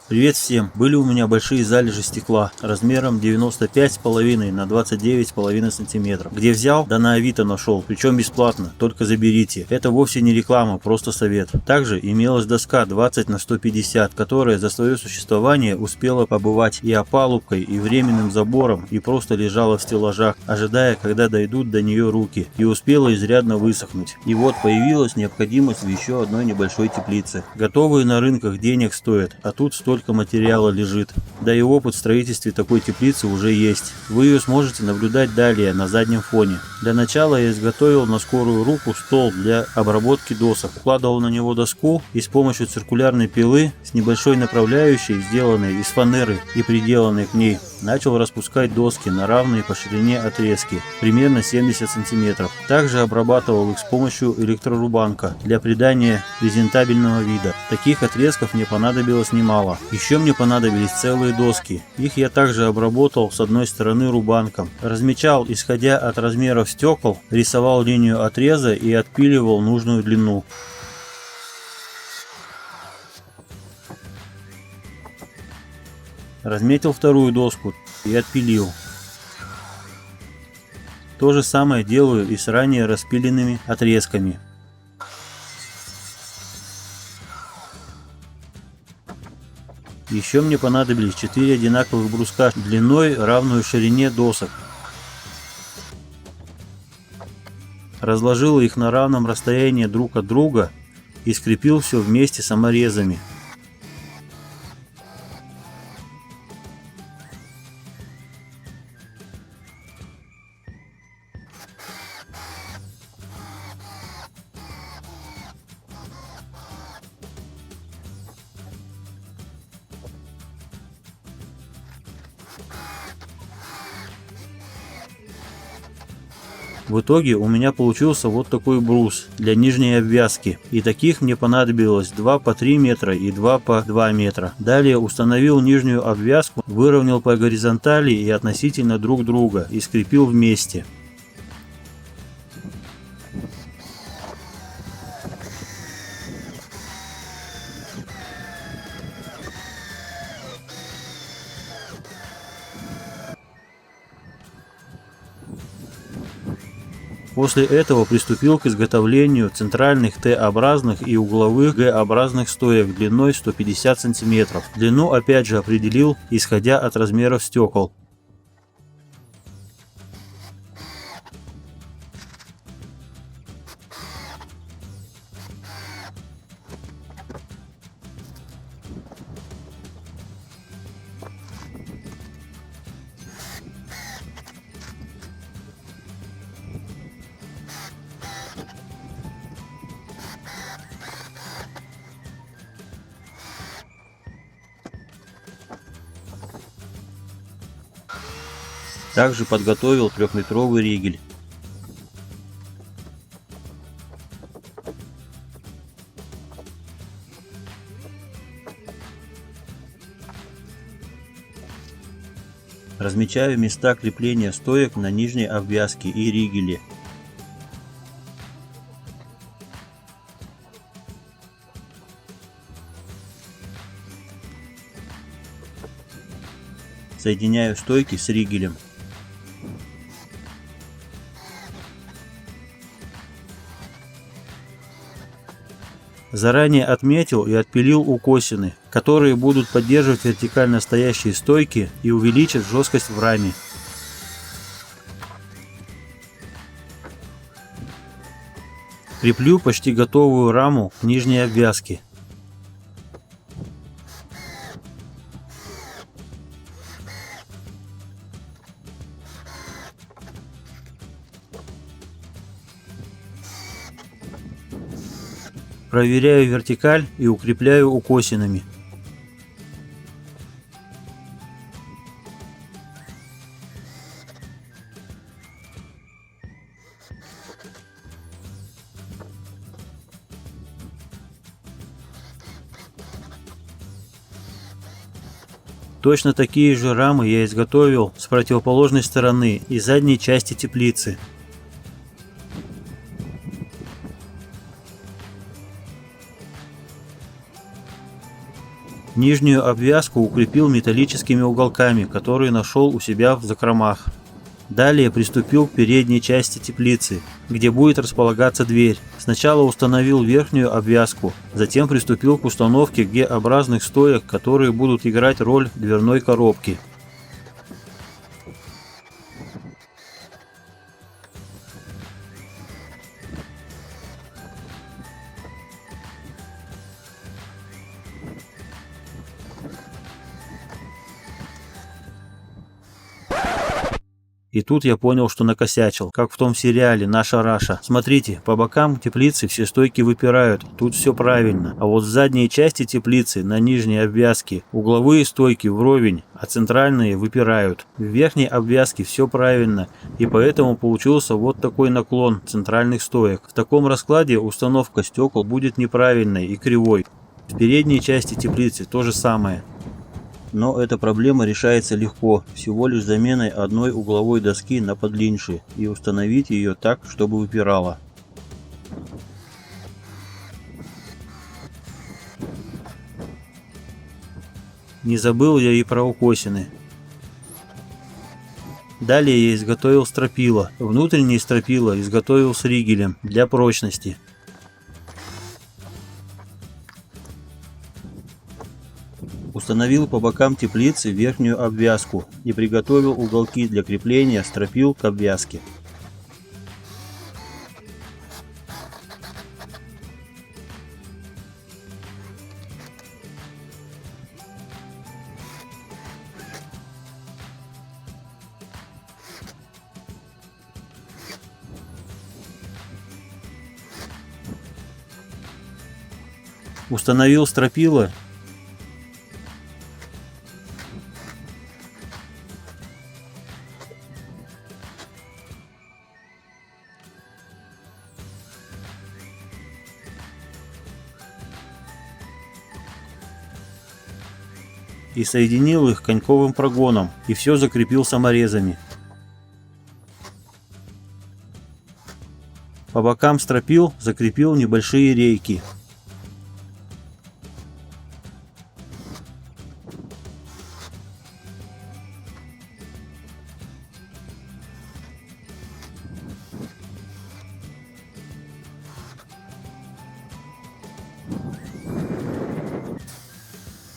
Привет всем! Были у меня большие залежи стекла размером 95,5 на 29,5 сантиметров. Где взял? Да на Авито нашел, причем бесплатно, только заберите. Это вовсе не реклама, просто совет. Также имелась доска 20 на 150, которая за свое существование успела побывать и опалубкой, и временным забором, и просто лежала в стеллажах, ожидая, когда дойдут до нее руки, и успела изрядно высохнуть. И вот появилась необходимость в еще одной небольшой теплице. Готовые на рынках денег стоят, а тут столько материала лежит. Да и опыт в строительстве такой теплицы уже есть. Вы ее сможете наблюдать далее на заднем фоне. Для начала я изготовил на скорую руку стол для обработки досок. Укладывал на него доску и с помощью циркулярной пилы с небольшой направляющей, сделанной из фанеры и приделанной к ней, начал распускать доски на равные по ширине отрезки, примерно 70 сантиметров. Также обрабатывал их с помощью электрорубанка для придания презентабельного вида. Таких отрезков мне понадобилось немало. Еще мне понадобились целые доски. Их я также обработал с одной стороны рубанком. Размечал, исходя от размеров стекол, рисовал линию отреза и отпиливал нужную длину. Разметил вторую доску и отпилил. То же самое делаю и с ранее распиленными отрезками. Еще мне понадобились 4 одинаковых бруска длиной, равную ширине досок. Разложил их на равном расстоянии друг от друга и скрепил все вместе саморезами. В итоге у меня получился вот такой брус для нижней обвязки, и таких мне понадобилось 2 по 3 метра и 2 по 2 метра. Далее установил нижнюю обвязку, выровнял по горизонтали и относительно друг друга и скрепил вместе. После этого приступил к изготовлению центральных Т-образных и угловых Г-образных стоек длиной 150 см. Длину опять же определил, исходя от размеров стекол. Также подготовил 3-литровый ригель. Размечаю места крепления стоек на нижней обвязке и ригеле. Соединяю стойки с ригелем. Заранее отметил и отпилил укосины, которые будут поддерживать вертикально стоящие стойки и увеличат жесткость в раме. Креплю почти готовую раму к нижней обвязке. Проверяю вертикаль и укрепляю укосинами. Точно такие же рамы я изготовил с противоположной стороны и задней части теплицы. Нижнюю обвязку укрепил металлическими уголками, которые нашел у себя в закромах. Далее приступил к передней части теплицы, где будет располагаться дверь. Сначала установил верхнюю обвязку, затем приступил к установке Г-образных стоек, которые будут играть роль дверной коробки. И тут я понял, что накосячил, как в том сериале «Наша Раша». Смотрите, по бокам теплицы все стойки выпирают, тут все правильно. А вот с задней части теплицы на нижней обвязке угловые стойки вровень, а центральные выпирают. В верхней обвязке все правильно, и поэтому получился вот такой наклон центральных стоек. В таком раскладе установка стекол будет неправильной и кривой. В передней части теплицы то же самое. Но эта проблема решается легко, всего лишь заменой одной угловой доски на подлиннее и установить ее так, чтобы выпирала. Не забыл я и про укосины. Далее я изготовил стропила. Внутренние стропила изготовил с ригелем для прочности. Установил по бокам теплицы верхнюю обвязку и приготовил уголки для крепления стропил к обвязке. Установил стропила и соединил их коньковым прогоном, и все закрепил саморезами. По бокам стропил закрепил небольшие рейки.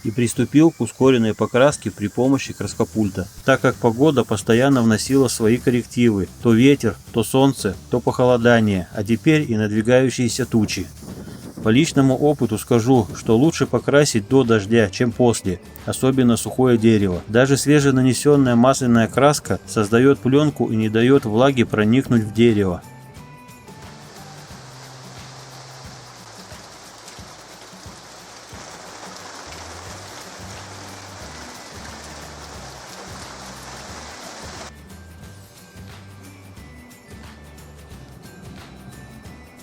И приступил к ускоренной покраске при помощи краскопульта, так как погода постоянно вносила свои коррективы, то ветер, то солнце, то похолодание, а теперь и надвигающиеся тучи. По личному опыту скажу, что лучше покрасить до дождя, чем после, особенно сухое дерево. Даже свеженанесенная масляная краска создает пленку и не дает влаге проникнуть в дерево.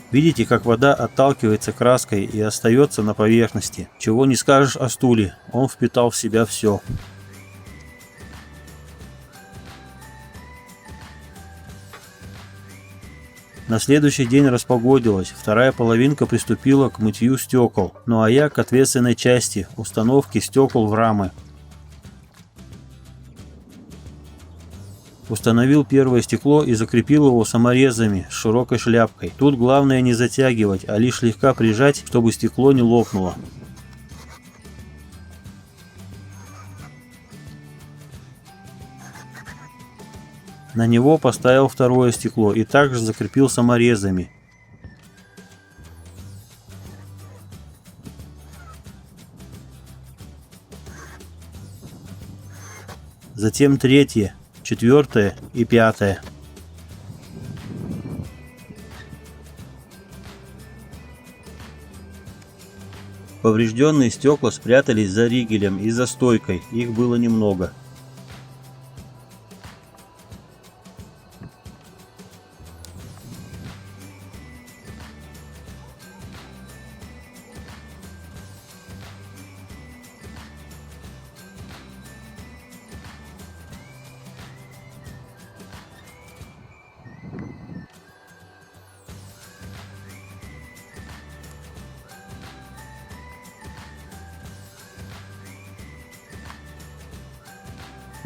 Видите, как вода отталкивается краской и остается на поверхности. Чего не скажешь о стуле, он впитал в себя все. На следующий день распогодилось, вторая половинка приступила к мытью стекол, ну а я к ответственной части – установке стекол в рамы. Установил первое стекло и закрепил его саморезами с широкой шляпкой. Тут главное не затягивать, а лишь слегка прижать, чтобы стекло не лопнуло. На него поставил второе стекло и также закрепил саморезами. Затем третье, четвертое и пятое. Поврежденные стекла спрятались за ригелем и за стойкой, их было немного.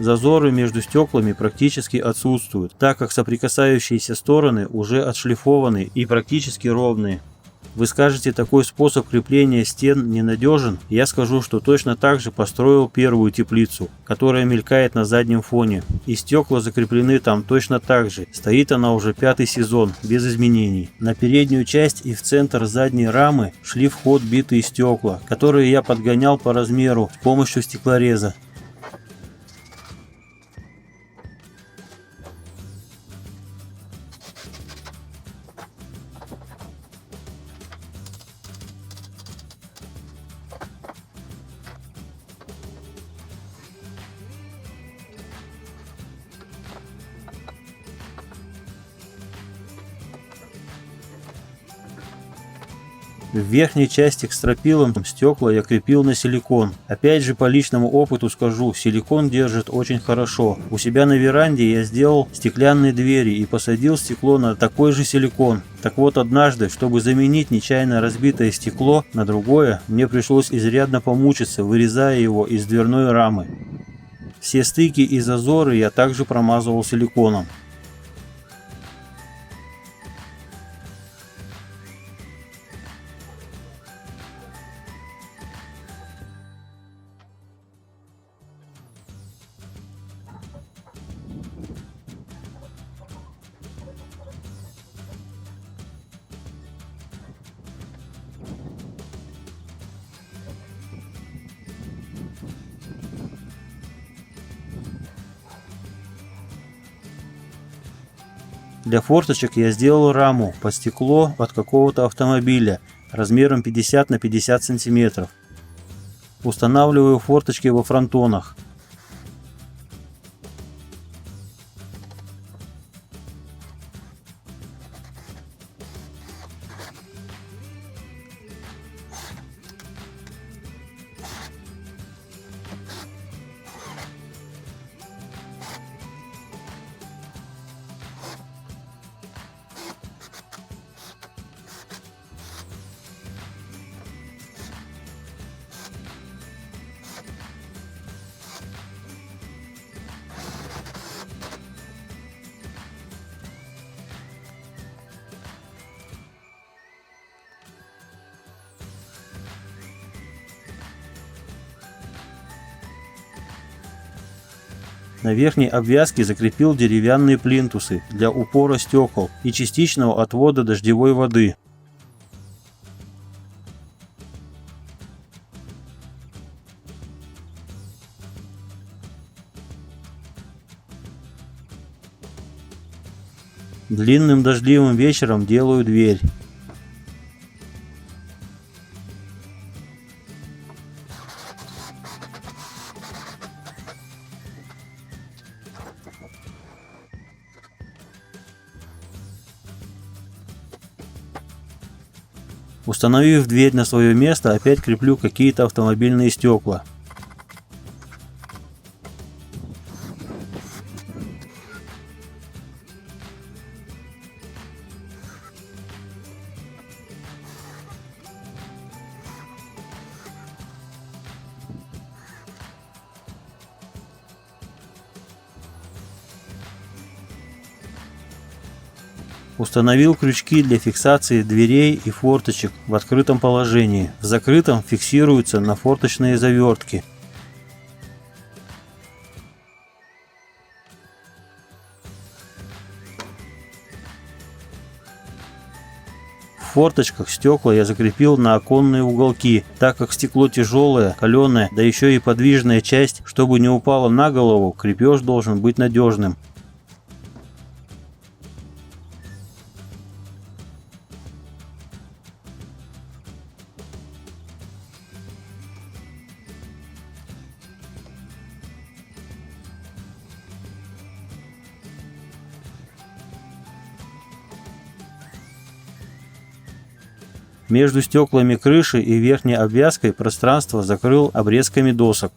Зазоры между стеклами практически отсутствуют, так как соприкасающиеся стороны уже отшлифованы и практически ровные. Вы скажете, такой способ крепления стен ненадежен? Я скажу, что точно так же построил первую теплицу, которая мелькает на заднем фоне. И стекла закреплены там точно так же. Стоит она уже 5-й сезон, без изменений. На переднюю часть и в центр задней рамы шли в ход битые стекла, которые я подгонял по размеру с помощью стеклореза. В верхней части к стропилам стекла я крепил на силикон. Опять же, по личному опыту скажу, силикон держит очень хорошо. У себя на веранде я сделал стеклянные двери и посадил стекло на такой же силикон. Так вот, однажды, чтобы заменить нечаянно разбитое стекло на другое, мне пришлось изрядно помучиться, вырезая его из дверной рамы. Все стыки и зазоры я также промазывал силиконом. Для форточек я сделал раму под стекло от какого-то автомобиля размером 50 на 50 сантиметров. Устанавливаю форточки во фронтонах. На верхней обвязке закрепил деревянные плинтусы для упора стекол и частичного отвода дождевой воды. Длинным дождливым вечером делаю дверь. Установив дверь на свое место, опять креплю какие-то автомобильные стекла. Установил крючки для фиксации дверей и форточек в открытом положении. В закрытом фиксируются на форточные завертки. В форточках стекла я закрепил на оконные уголки, так как стекло тяжелое, каленое, да еще и подвижная часть, чтобы не упало на голову, крепеж должен быть надежным. Между стеклами крыши и верхней обвязкой пространство закрыл обрезками досок.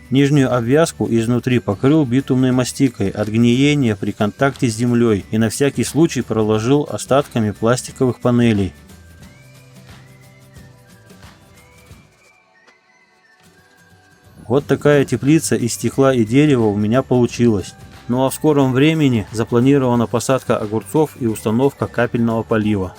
Нижнюю обвязку изнутри покрыл битумной мастикой от гниения при контакте с землей и на всякий случай проложил остатками пластиковых панелей. Вот такая теплица из стекла и дерева у меня получилась. Ну а в скором времени запланирована посадка огурцов и установка капельного полива.